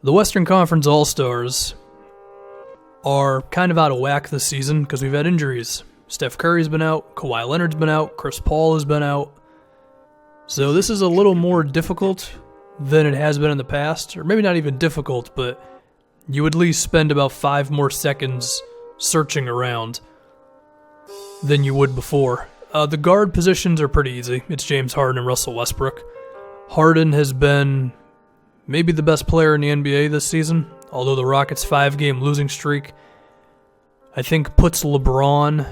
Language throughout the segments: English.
The Western Conference All-Stars are kind of out of whack this season because we've had injuries. Steph Curry's been out, Kawhi Leonard's been out, Chris Paul has been out. So this is a little more difficult than it has been in the past, or maybe not even difficult, but you would at least spend about 5 more seconds searching around than you would before. The guard positions are pretty easy. It's James Harden and Russell Westbrook. Harden has been maybe the best player in the NBA this season, although the Rockets' 5-game losing streak, I think, puts LeBron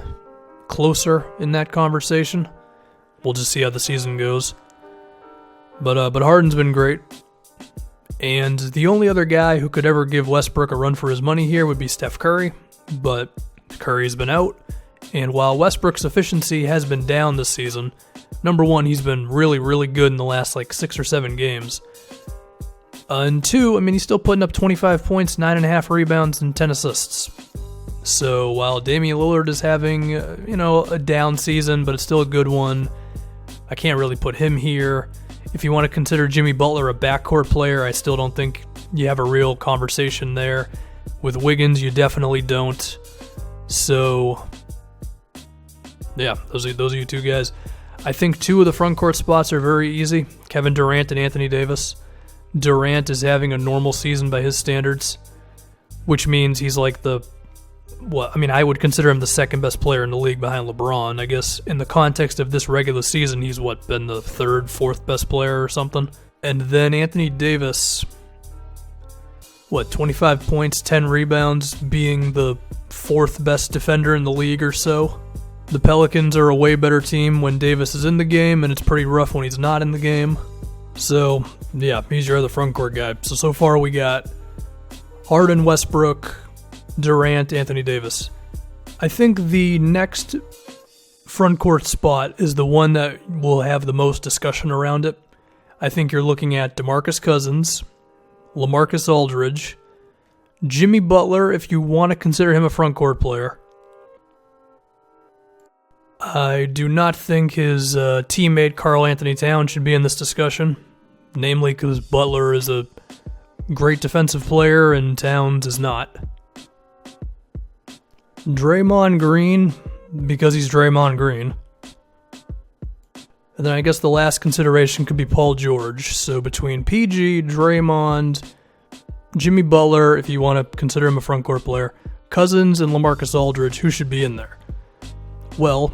closer in that conversation. We'll just see how the season goes. But Harden's been great. And the only other guy who could ever give Westbrook a run for his money here would be Steph Curry, but Curry's been out. And while Westbrook's efficiency has been down this season, number one, he's been really, really good in the last 6 or 7 games. And two, he's still putting up 25 points, 9.5 rebounds, and 10 assists. So while Damian Lillard is having, a down season, but it's still a good one, I can't really put him here. If you want to consider Jimmy Butler a backcourt player, I still don't think you have a real conversation there. With Wiggins, you definitely don't. So, yeah, those are you two guys. I think 2 of the front court spots are very easy. Kevin Durant and Anthony Davis. Durant is having a normal season by his standards, which means he's I would consider him the second best player in the league behind LeBron. I guess in the context of this regular season, he's been the 3rd, 4th best player or something. And then Anthony Davis, 25 points, 10 rebounds, being the 4th best defender in the league or so. The Pelicans are a way better team when Davis is in the game, and it's pretty rough when he's not in the game. So, yeah, he's your other front court guy. So far we got Harden, Westbrook, Durant, Anthony Davis. I think the next front court spot is the one that will have the most discussion around it. I think you're looking at DeMarcus Cousins, LaMarcus Aldridge, Jimmy Butler, if you want to consider him a front court player. I do not think his teammate Karl Anthony Towns should be in this discussion, namely because Butler is a great defensive player and Towns is not. Draymond Green, because he's Draymond Green. And then I guess the last consideration could be Paul George. So between PG, Draymond, Jimmy Butler, if you want to consider him a front court player, Cousins, and LaMarcus Aldridge, who should be in there? Well,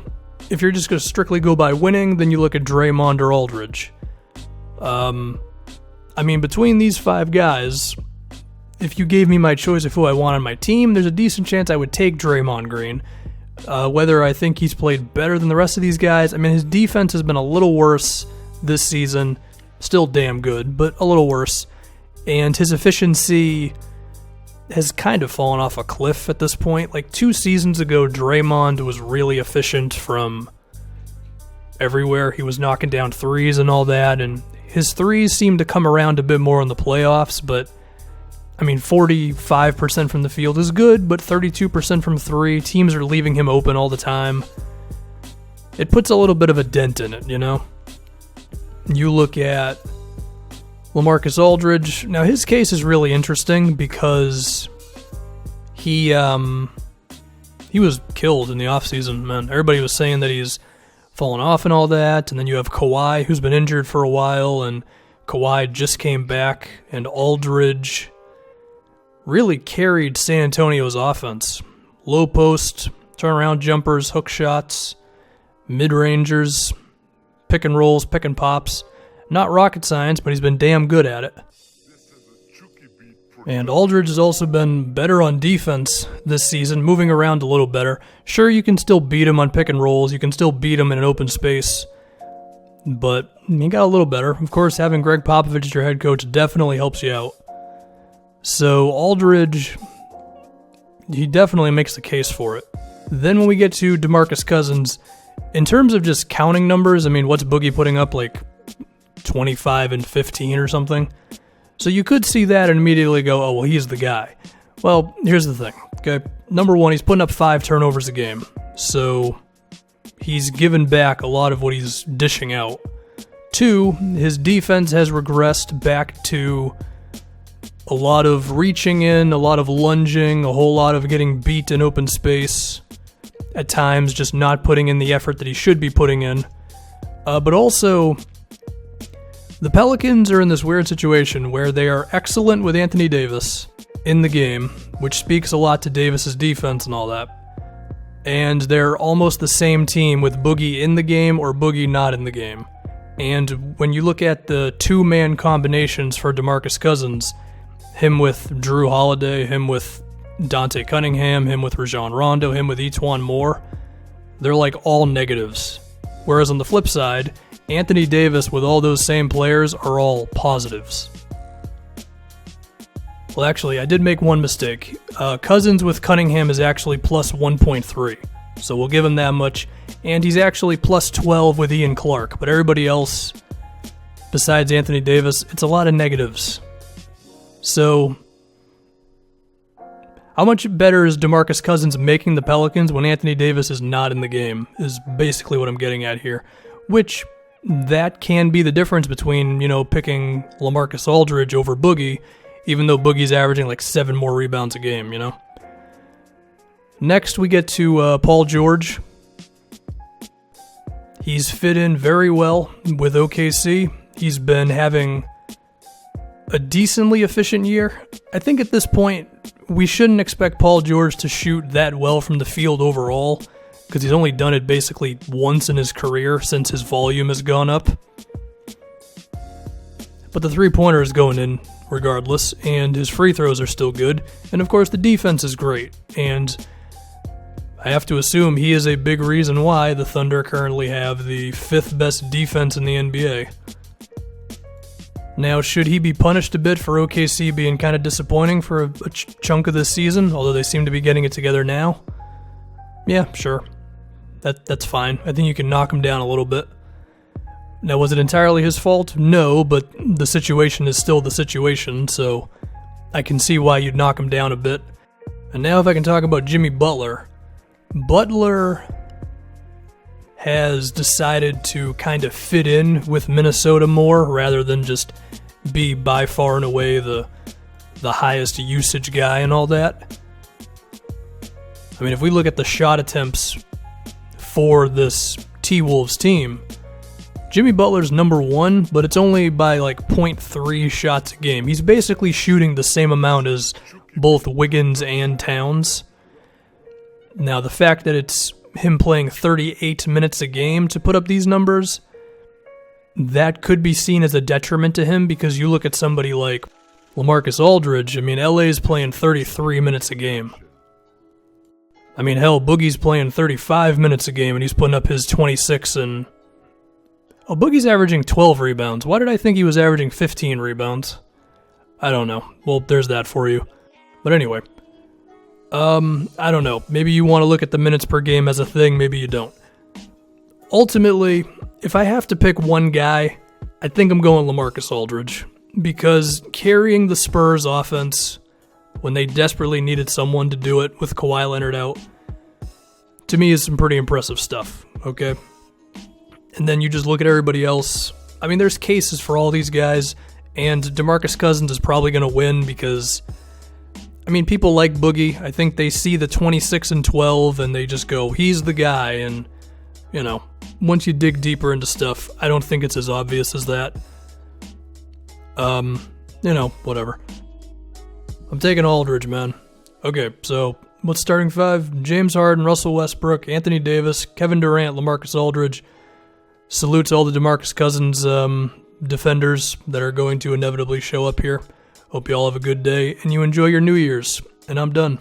if you're just going to strictly go by winning, then you look at Draymond or Aldridge. Between these 5 guys, if you gave me my choice of who I want on my team, there's a decent chance I would take Draymond Green. Whether I think he's played better than the rest of these guys, his defense has been a little worse this season. Still damn good, but a little worse. And his efficiency has kind of fallen off a cliff at this point. 2 seasons ago, Draymond was really efficient from everywhere. He was knocking down threes and all that, and his threes seem to come around a bit more in the playoffs, but 45% from the field is good, but 32% from 3, teams are leaving him open all the time. It puts a little bit of a dent in it, You look at LaMarcus Aldridge. Now, his case is really interesting because he was killed in the offseason, man. Everybody was saying that he's fallen off and all that, and then you have Kawhi, who's been injured for a while, and Kawhi just came back, and Aldridge really carried San Antonio's offense. Low post, turnaround jumpers, hook shots, mid-rangers, pick and rolls, pick and pops. Not rocket science, but he's been damn good at it. And Aldridge has also been better on defense this season, moving around a little better. Sure, you can still beat him on pick and rolls. You can still beat him in an open space. But he got a little better. Of course, having Greg Popovich as your head coach definitely helps you out. So Aldridge, he definitely makes the case for it. Then when we get to DeMarcus Cousins, in terms of just counting numbers, what's Boogie putting up, 25 and 15 or something? So you could see that and immediately go, oh, well, he's the guy. Well, here's the thing, okay? Number one, he's putting up 5 turnovers a game. So he's given back a lot of what he's dishing out. 2, his defense has regressed back to A lot of reaching in, a lot of lunging, a whole lot of getting beat in open space. At times, just not putting in the effort that he should be putting in. But also, the Pelicans are in this weird situation where they are excellent with Anthony Davis in the game, which speaks a lot to Davis's defense and all that. And they're almost the same team with Boogie in the game or Boogie not in the game. And when you look at the two-man combinations for DeMarcus Cousins, him with Drew Holiday, him with Dante Cunningham, him with Rajon Rondo, him with Etuan Moore, they're like all negatives. Whereas on the flip side, Anthony Davis with all those same players are all positives. Well, actually, I did make one mistake. Cousins with Cunningham is actually plus 1.3, so we'll give him that much. And he's actually plus 12 with Ian Clark, but everybody else, besides Anthony Davis, it's a lot of negatives. So, how much better is DeMarcus Cousins making the Pelicans when Anthony Davis is not in the game, is basically what I'm getting at here. Which, that can be the difference between, picking LaMarcus Aldridge over Boogie, even though Boogie's averaging like 7 more rebounds a game, Next, we get to Paul George. He's fit in very well with OKC. He's been having a decently efficient year. I think at this point, we shouldn't expect Paul George to shoot that well from the field overall, because he's only done it basically once in his career since his volume has gone up. But the three-pointer is going in regardless, and his free throws are still good, and of course the defense is great, and I have to assume he is a big reason why the Thunder currently have the 5th best defense in the NBA. Now, should he be punished a bit for OKC being kind of disappointing for a chunk of this season, although they seem to be getting it together now? Yeah, sure. That's fine. I think you can knock him down a little bit. Now, was it entirely his fault? No, but the situation is still the situation, so I can see why you'd knock him down a bit. And now if I can talk about Jimmy Butler. Butler has decided to kind of fit in with Minnesota more rather than just be by far and away the highest usage guy and all that. I mean, if we look at the shot attempts for this T-Wolves team, Jimmy Butler's number 1, but it's only by like 0.3 shots a game. He's basically shooting the same amount as both Wiggins and Towns. Now, the fact that it's him playing 38 minutes a game to put up these numbers, that could be seen as a detriment to him, because you look at somebody like LaMarcus Aldridge. I mean, LA's playing 33 minutes a game. I mean, hell, Boogie's playing 35 minutes a game, and he's putting up his 26 and... Oh, Boogie's averaging 12 rebounds. Why did I think he was averaging 15 rebounds? I don't know. Well, there's that for you. But anyway... I don't know. Maybe you want to look at the minutes per game as a thing, maybe you don't. Ultimately, if I have to pick one guy, I think I'm going LaMarcus Aldridge, because carrying the Spurs offense when they desperately needed someone to do it with Kawhi Leonard out, to me is some pretty impressive stuff, okay? And then you just look at everybody else. I mean, there's cases for all these guys, and DeMarcus Cousins is probably going to win because... I mean, people like Boogie. I think they see the 26 and 12 and they just go, he's the guy. And, once you dig deeper into stuff, I don't think it's as obvious as that. Whatever. I'm taking Aldridge, man. Okay, so what's starting 5? James Harden, Russell Westbrook, Anthony Davis, Kevin Durant, LaMarcus Aldridge. Salute to all the DeMarcus Cousins defenders that are going to inevitably show up here. Hope you all have a good day, and you enjoy your New Year's. And I'm done.